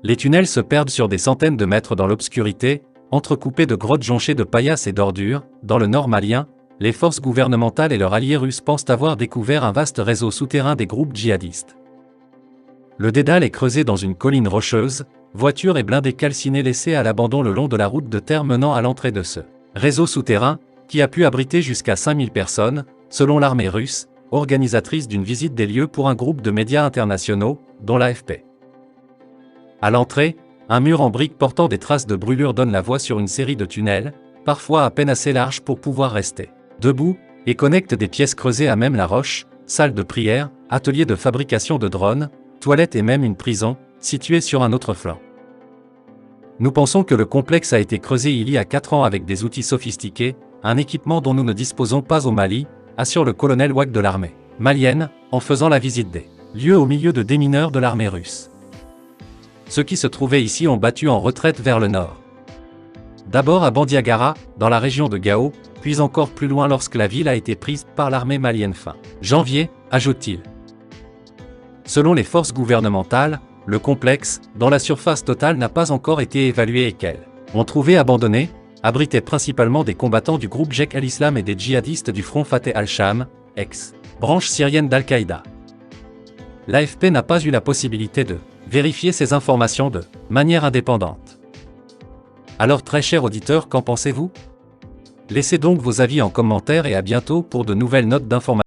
Les tunnels se perdent sur des centaines de mètres dans l'obscurité, entrecoupés de grottes jonchées de paillasses et d'ordures. Dans le nord malien, les forces gouvernementales et leurs alliés russes pensent avoir découvert un vaste réseau souterrain des groupes djihadistes. Le dédale est creusé dans une colline rocheuse, voitures et blindés calcinés laissés à l'abandon le long de la route de terre menant à l'entrée de ce réseau souterrain, qui a pu abriter jusqu'à 5000 personnes, selon l'armée russe, organisatrice d'une visite des lieux pour un groupe de médias internationaux, dont l'AFP. À l'entrée, un mur en briques portant des traces de brûlure donne la voie sur une série de tunnels, parfois à peine assez larges pour pouvoir rester debout, et connecte des pièces creusées à même la roche, salle de prière, atelier de fabrication de drones, toilettes et même une prison, située sur un autre flanc. Nous pensons que le complexe a été creusé il y a 4 ans avec des outils sophistiqués, un équipement dont nous ne disposons pas au Mali, assure le colonel Wag de l'armée malienne, en faisant la visite des lieux au milieu de démineurs de l'armée russe. Ceux qui se trouvaient ici ont battu en retraite vers le nord. D'abord à Bandiagara, dans la région de Gao, puis encore plus loin lorsque la ville a été prise par l'armée malienne fin janvier, ajoute-t-il. Selon les forces gouvernementales, le complexe, dont la surface totale n'a pas encore été évaluée et qu'elles ont trouvé abandonné, abritait principalement des combattants du groupe Jek al-Islam et des djihadistes du Front Fateh al-Sham, ex-branche syrienne d'Al-Qaïda. L'AFP n'a pas eu la possibilité de vérifier ces informations de manière indépendante. Alors très chers auditeurs, qu'en pensez-vous? Laissez donc vos avis en commentaire et à bientôt pour de nouvelles notes d'information.